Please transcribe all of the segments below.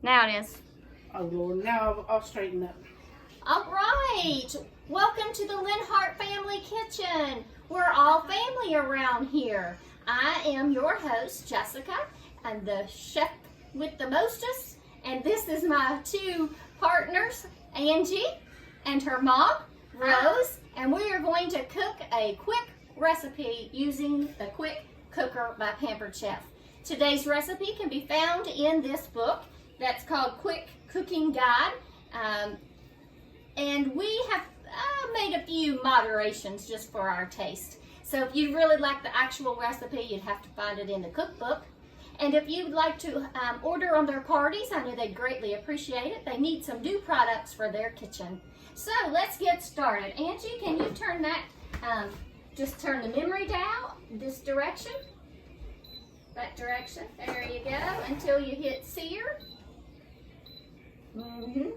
Now it is. Oh Lord, now I'll straighten up. All right, welcome to the Linhart Family Kitchen. We're all family around here. I am your host, Jessica. I'm the chef with the mostest, and this is my two partners, Angie and her mom, Rose, and we are going to cook a quick recipe using the Quick Cooker by Pampered Chef. Today's recipe can be found in this book that's called Quick Cooking Guide. And we have made a few moderations just for our taste. So if you'd really like the actual recipe, you'd have to find it in the cookbook. And if you'd like to order on their parties, I know they'd greatly appreciate it. They need some new products for their kitchen. So let's get started. Angie, can you turn that, just turn the memory dial this direction? That direction, there you go, until you hit sear.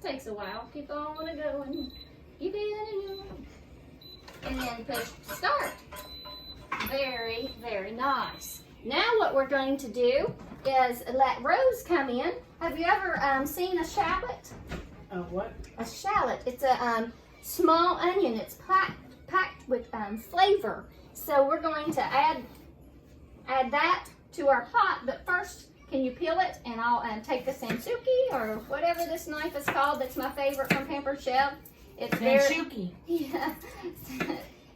Takes a while. Keep on going. Keep it in. And then push start. Very, very nice. Now what we're going to do is let Rose come in. Have you ever seen a shallot? A what? A shallot. It's a small onion. It's packed with flavor. So we're going to add that to our pot. But first, can you peel it? And I'll take the Santoku or whatever this knife is called. That's my favorite from Pampered Chef. It's Santoku. Yeah.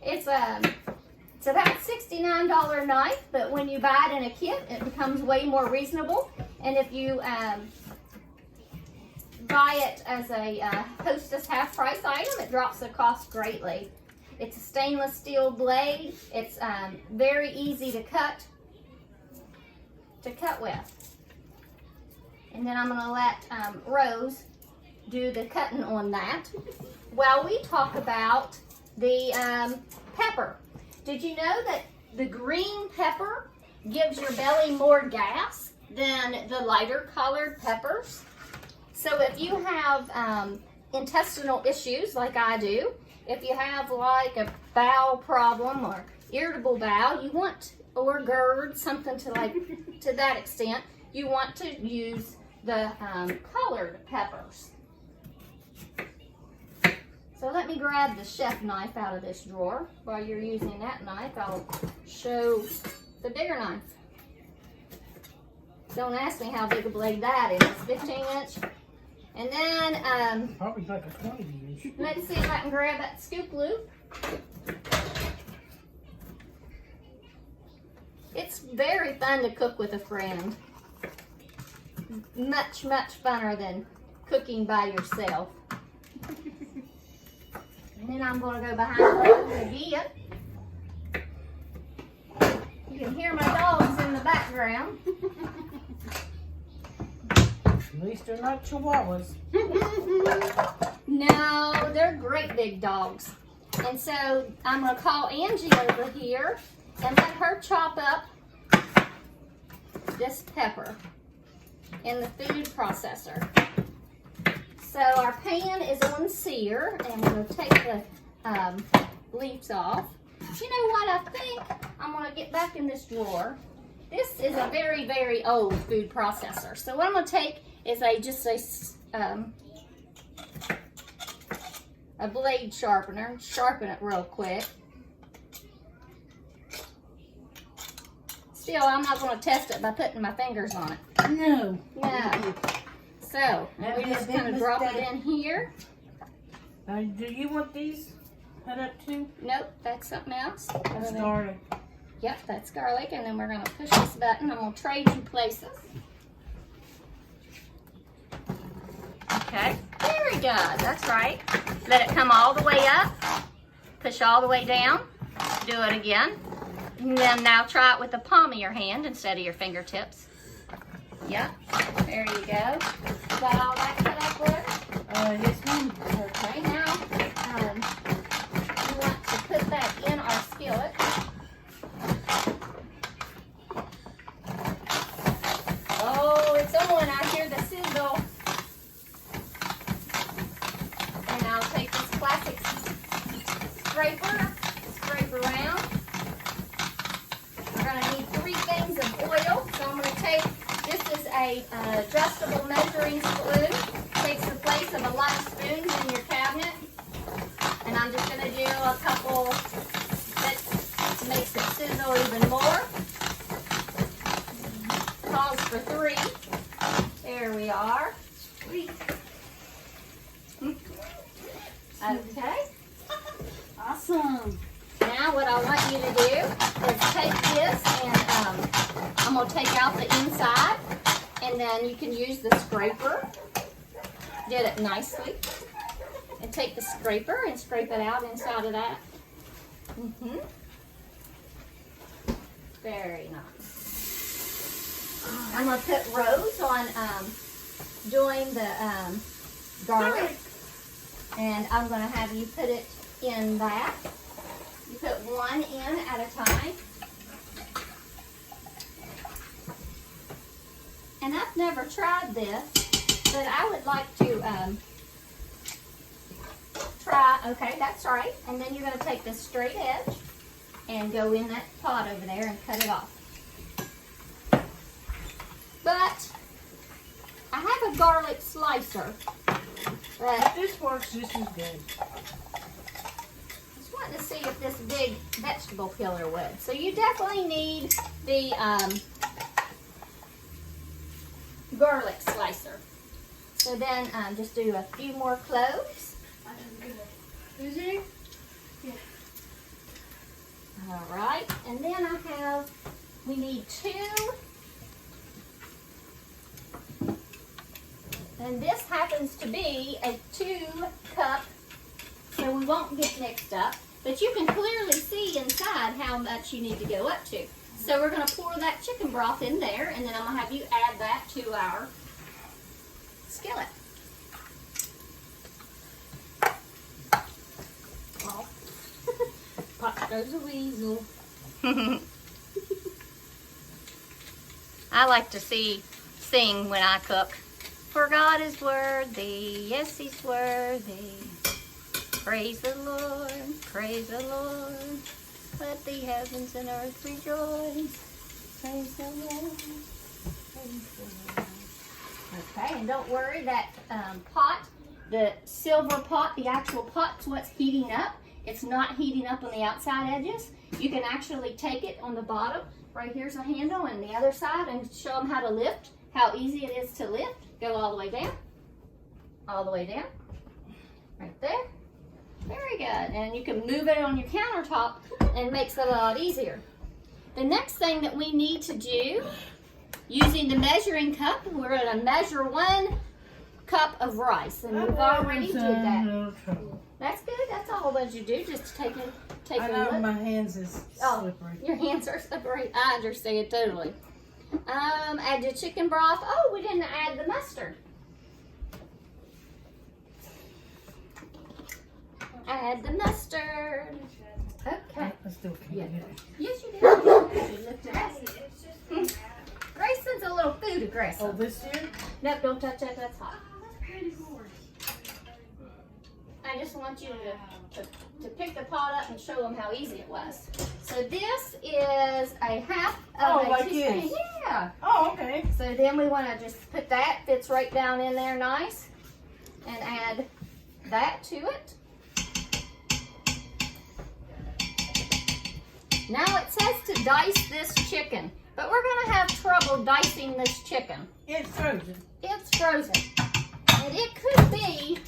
It's about $69 knife, but when you buy it in a kit, it becomes way more reasonable. And if you buy it as a Hostess half price item, it drops the cost greatly. It's a stainless steel blade. It's very easy to cut with. And then I'm going to let Rose do the cutting on that while we talk about the pepper. Did you know that the green pepper gives your belly more gas than the lighter colored peppers? So if you have intestinal issues like I do, if you have like a bowel problem or irritable bowel, you want, or GERD, something to that extent, you want to use the colored peppers. So let me grab the chef knife out of this drawer. While you're using that knife, I'll show the bigger knife. Don't ask me how big a blade that is. 15-inch. And then, Probably like a 20-inch. let's see if I can grab that scoop loop. It's very fun to cook with a friend. Much, much funner than cooking by yourself. And then I'm going to go behind Rose again. You can hear my dogs in the background. At least they're not chihuahuas. No, they're great big dogs. And so I'm going to call Angie over here and let her chop up this pepper in the food processor. So our pan is on sear, and we'll take the leaves off. You know what I think? I'm going to get back in this drawer. This is a very, very old food processor. So what I'm going to take is a blade sharpener and sharpen it real quick. Still, I'm not going to test it by putting my fingers on it. No. No. So, we're just going to drop it in here. Do you want these cut up too? Nope, that's something else. That's garlic. Yep, that's garlic. And then we're going to push this button. I'm going to trade you places. Okay, very good. That's right. Let it come all the way up. Push all the way down. Do it again. And then now try it with the palm of your hand instead of your fingertips. Yep, there you go. Is that all that cut up with? Yes, ma'am. Okay, now you want to put that in our skillet. Oh, it's on. I hear the sizzle. And I'll take this classic scraper, scrape around. We're going to need 3 things of oil. So I'm going to take, this is a adjustable measuring spoon. Takes the place of a lot of spoons in your cabinet. And I'm just going to do a couple that makes it sizzle even more. Calls for 3. There we are. Sweet. Okay. Awesome. Now what I want you to do is take this and I'm going to take out the inside, and then you can use the scraper. Get it nicely. And take the scraper and scrape it out inside of that. Very nice. I'm going to put Rose on doing the garlic. And I'm going to have you put it in that. You put one in at a time. And I've never tried this, but I would like to try. Okay, that's right. And then you're going to take this straight edge and go in that pot over there and cut it off. But I have a garlic slicer. But This works just as good. just wanting to see if this big vegetable peeler would. So you definitely need the garlic slicer. So then just do a few more cloves. Is it? Yeah. All right, and then we need 2. And this happens to be a 2-cup, so we won't get mixed up. But you can clearly see inside how much you need to go up to. So we're going to pour that chicken broth in there, and then I'm going to have you add that to our skillet. Oh. Pop goes a weasel. I like to sing when I cook. For God is worthy, yes, He's worthy. Praise the Lord, praise the Lord. Let the heavens and earth rejoice. Praise the Lord, praise the Lord. Okay, and don't worry, that pot, the silver pot, the actual pot's what's heating up. It's not heating up on the outside edges. You can actually take it on the bottom. Right here's a handle, and the other side, and show them how to lift, how easy it is to lift. Go all the way down, all the way down, right there. Very good. And you can move it on your countertop, and it makes it a lot easier. The next thing that we need to do, using the measuring cup, we're going to measure 1 cup of rice, and we've already did that. That's good. That's all that you do. Just take I a know look. my hands is slippery. Your hands are slippery. I understand totally. Add the chicken broth. Oh, we didn't add the mustard. Add the mustard. Okay. I still can't get it. Yes, you did. You lift it up. Grayson's a little food aggressive. Oh, this here? Nope, don't touch that. That's hot. I just want you to pick the pot up and show them how easy it was. So this is a half of a like teaspoon. this? Yeah. Oh, okay. So then we want to just put that, fits right down in there nice, and add that to it. Now it says to dice this chicken, but we're going to have trouble dicing this chicken. It's frozen. It's frozen. And it could be,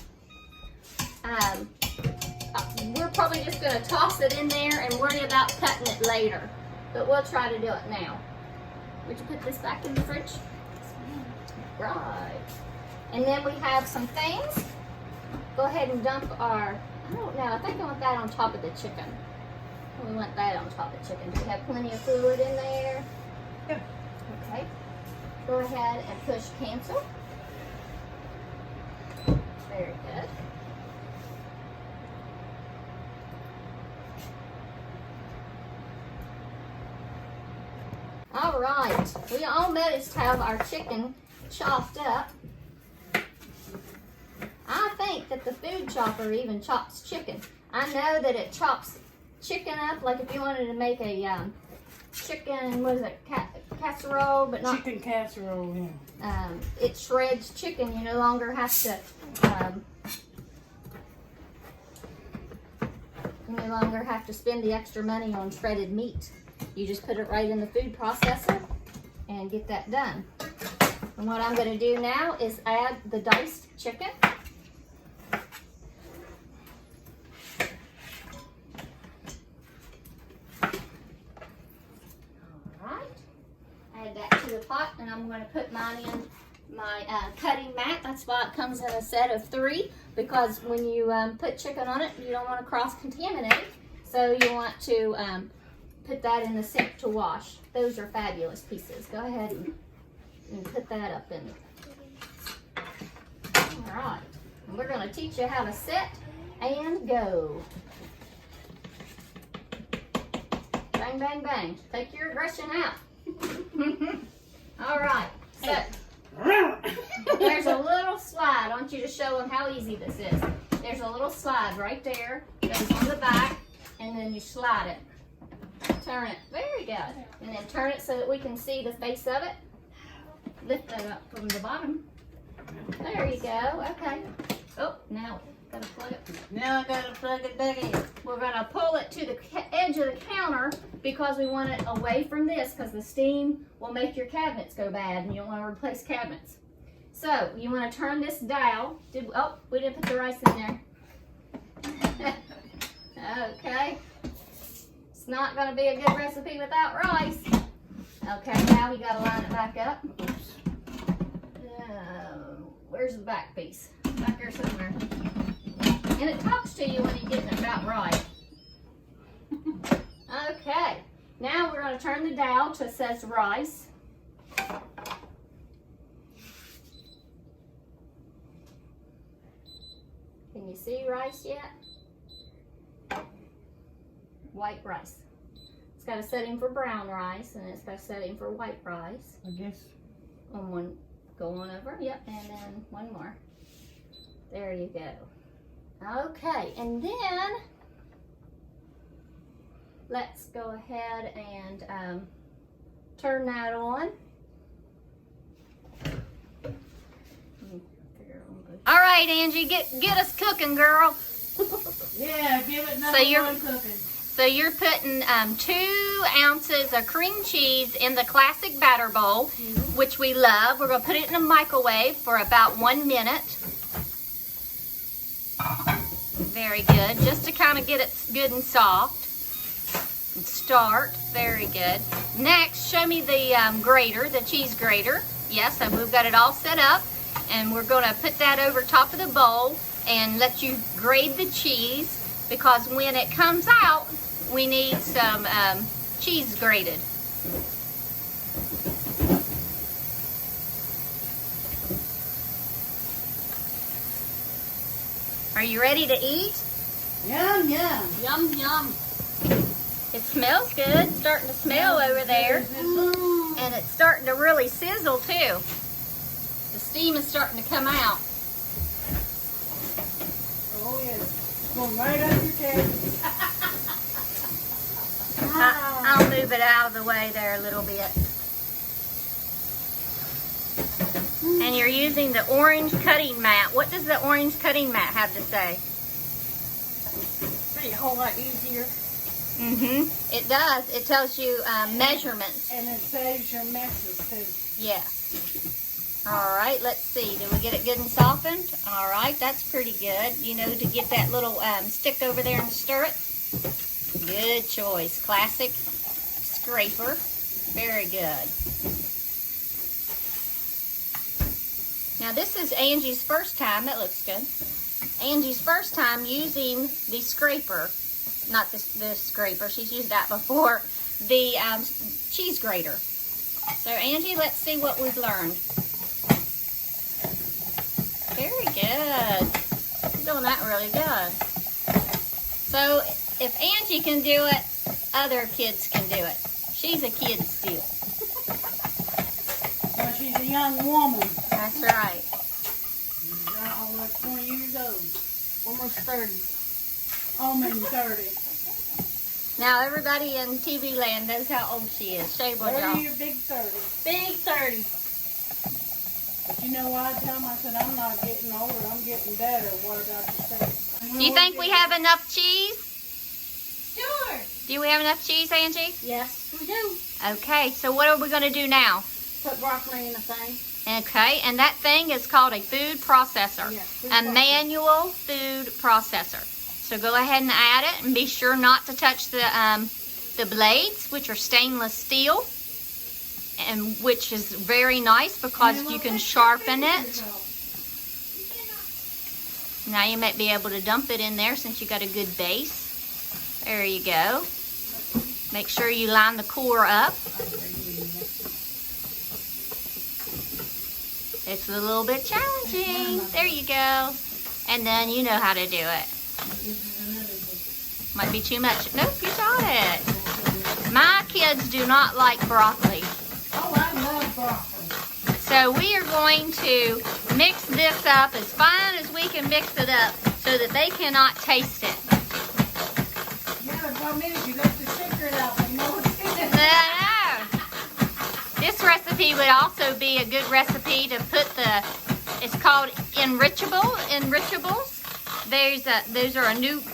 we're probably just going to toss it in there and worry about cutting it later. But we'll try to do it now. Would you put this back in the fridge? Right. And then we have some things. Go ahead and dump our, I don't know, I think I want that on top of the chicken. We want that on top of the chicken. Do we have plenty of fluid in there? Yeah. Okay. Go ahead and push cancel. Very good. All right. We almost have our chicken chopped up. I think that the food chopper even chops chicken. I know that it chops chicken up, like if you wanted to make a chicken, what is it, casserole, but not Chicken casserole, yeah. it shreds chicken. You no longer have to spend the extra money on shredded meat. You just put it right in the food processor and get that done. And what I'm going to do now is add the diced chicken. Add that to the pot, and I'm going to put mine in my cutting mat. That's why it comes in a set of 3, because when you put chicken on it, you don't want to cross-contaminate. So you want to put that in the sink to wash. Those are fabulous pieces. Go ahead and put that up in there. All right. And we're going to teach you how to set and go. Bang, bang, bang. Take your aggression out. All right, so there's a little slide. I want you to show them how easy this is. There's a little slide right there. It goes on the back, and then you slide it. Turn it. Very good. And then turn it so that we can see the face of it. Lift that up from the bottom. There you go. Okay. Oh, now gotta plug it. Now I gotta plug it back in. We're gonna pull it to the edge of the counter because we want it away from this, because the steam will make your cabinets go bad and you don't want to replace cabinets. So you want to turn this dial. Oh, we didn't put the rice in there. Okay. It's not gonna be a good recipe without rice. Okay, now we gotta line it back up. Where's the back piece? Back here somewhere. And it talks to you when you're getting it about right. Okay, now we're going to turn the dial to it says rice. Can you see rice yet? White rice. It's got a setting for brown rice, and it's got a setting for white rice. I guess. On one, go on over, yep, and then one more. There you go. Okay, and then let's go ahead and turn that on. All right, Angie, get us cooking, girl. Yeah, give it number one cooking. So you're putting 2 ounces of cream cheese in the classic batter bowl, which we love. We're going to put it in a microwave for about 1 minute. Very good, just to kind of get it good and soft. And start, very good. Next, show me the grater, the cheese grater. Yes, so we've got it all set up, and we're going to put that over top of the bowl and let you grate the cheese, because when it comes out, we need some cheese grated. Are you ready to eat? Yum, yum. Yum, yum. It smells good. It's starting to smell over there. And it's starting to really sizzle too. The steam is starting to come out. Oh yeah. Going right up your cabbage. I'll move it out of the way there a little bit. And you're using the orange cutting mat. What does the orange cutting mat have to say? It's a whole lot easier. It does. It tells you measurements. And it saves your messes too. Yeah. All right, let's see. Did we get it good and softened? All right, that's pretty good. You know, to get that little stick over there and stir it. Good choice. Classic scraper. Very good. Now this is Angie's first time. That looks good. Angie's first time using the scraper. Not this scraper. She's used that before. The cheese grater. So Angie, let's see what we've learned. Very good. You're doing that really good. So if Angie can do it, other kids can do it. She's a kid still. Well, she's a young woman. That's right. She's almost 20 years old. Almost 30. Almost 30. Now everybody in TV land knows how old she is. Shave on y'all. 30 or big 30. Big 30. But you know what I tell them? I said, I'm not getting older, I'm getting better. What about the Do you think we have enough cheese? Sure. Do we have enough cheese, Angie? Yes, we do. Okay, so what are we going to do now? Put broccoli in the thing. Okay, and that thing is called a food processor. Yeah, food a processor. manual food processor. So go ahead and add it, and be sure not to touch the blades, which are stainless steel, and which is very nice because you can sharpen it. Now you might be able to dump it in there since you got a good base. There you go. Make sure you line the core up. It's a little bit challenging. There you go. And then you know how to do it. Might be too much. Nope, you got it. My kids do not like broccoli. Oh, I love broccoli. So we are going to mix this up as fine as we can mix it up so that they cannot taste it. Yeah, the problem is you left the secret out. You know what's in it. No. This recipe would also be a good recipe to put it's called enrichables.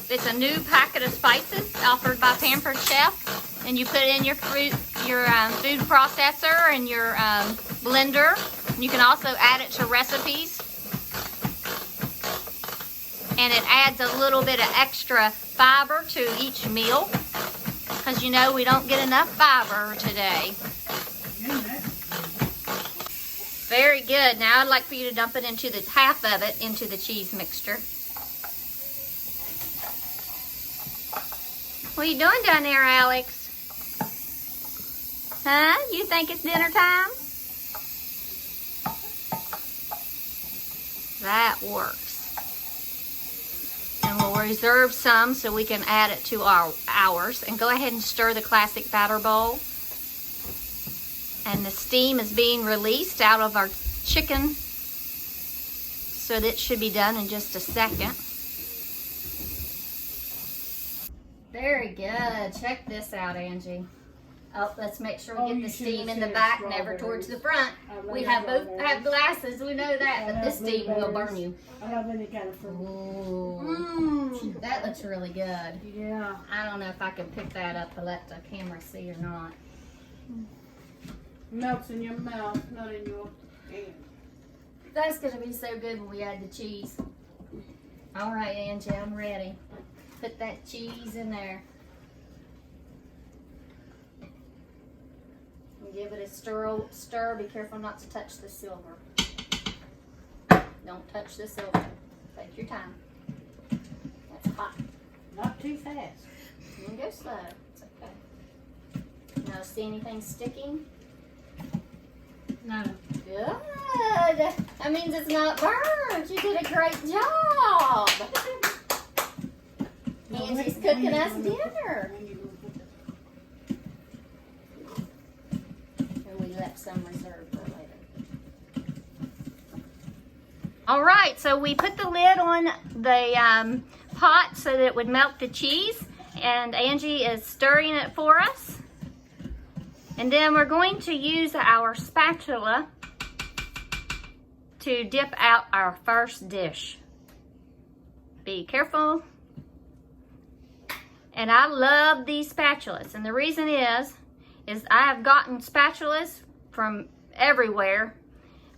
It's a new packet of spices offered by Pampered Chef, and you put it in your food processor and your blender. You can also add it to recipes, and it adds a little bit of extra fiber to each meal because you know we don't get enough fiber today. Very good. Now I'd like for you to dump it into half of it into the cheese mixture. What are you doing down there, Alex? Huh? You think it's dinner time? That works. And we'll reserve some so we can add it to ours. And go ahead and stir the classic batter bowl. And the steam is being released out of our chicken. So that should be done in just a second. Very good. Check this out, Angie. Oh, let's make sure we get the steam in the back, never towards the front. We have both have glasses, we know that, but this steam will burn you. I have any kind of fruit. Ooh, that looks really good. Yeah. I don't know if I can pick that up to let the camera see or not. Melts in your mouth, not in your hand. That's going to be so good when we add the cheese. All right, Angie, I'm ready. Put that cheese in there. And give it a stir. Be careful not to touch the silver. Don't touch the silver. Take your time. That's hot. Not too fast. You can go slow. It's okay. Now, see anything sticking? No. Good. That means it's not burnt. You did a great job. Angie's cooking us dinner. And we left some reserved for later. All right, so we put the lid on the pot so that it would melt the cheese. And Angie is stirring it for us. And then we're going to use our spatula to dip out our first dish. Be careful. And I love these spatulas. And the reason is I have gotten spatulas from everywhere.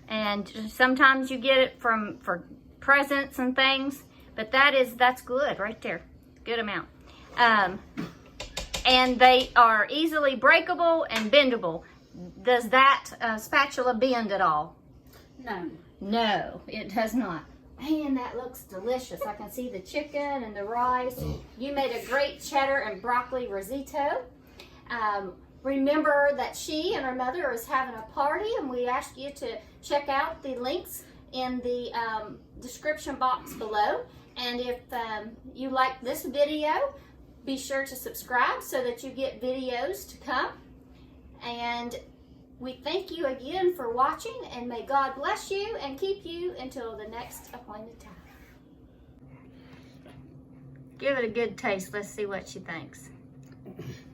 And sometimes you get it for presents and things. But that's good right there. Good amount. And they are easily breakable and bendable. Does that spatula bend at all? No. No, it does not. Man, that looks delicious. I can see the chicken and the rice. You made a great cheddar and broccoli risotto. Remember that she and her mother is having a party, and we ask you to check out the links in the description box below. And if you like this video, be sure to subscribe so that you get videos to come. And we thank you again for watching, and may God bless you and keep you until the next appointed time. Give it a good taste. Let's see what she thinks.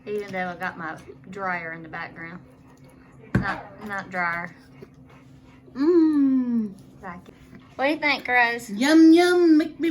Even though I got my dryer in the background. Not dryer. Mmm. Vacuum. What do you think, Rose? Yum, yum, make me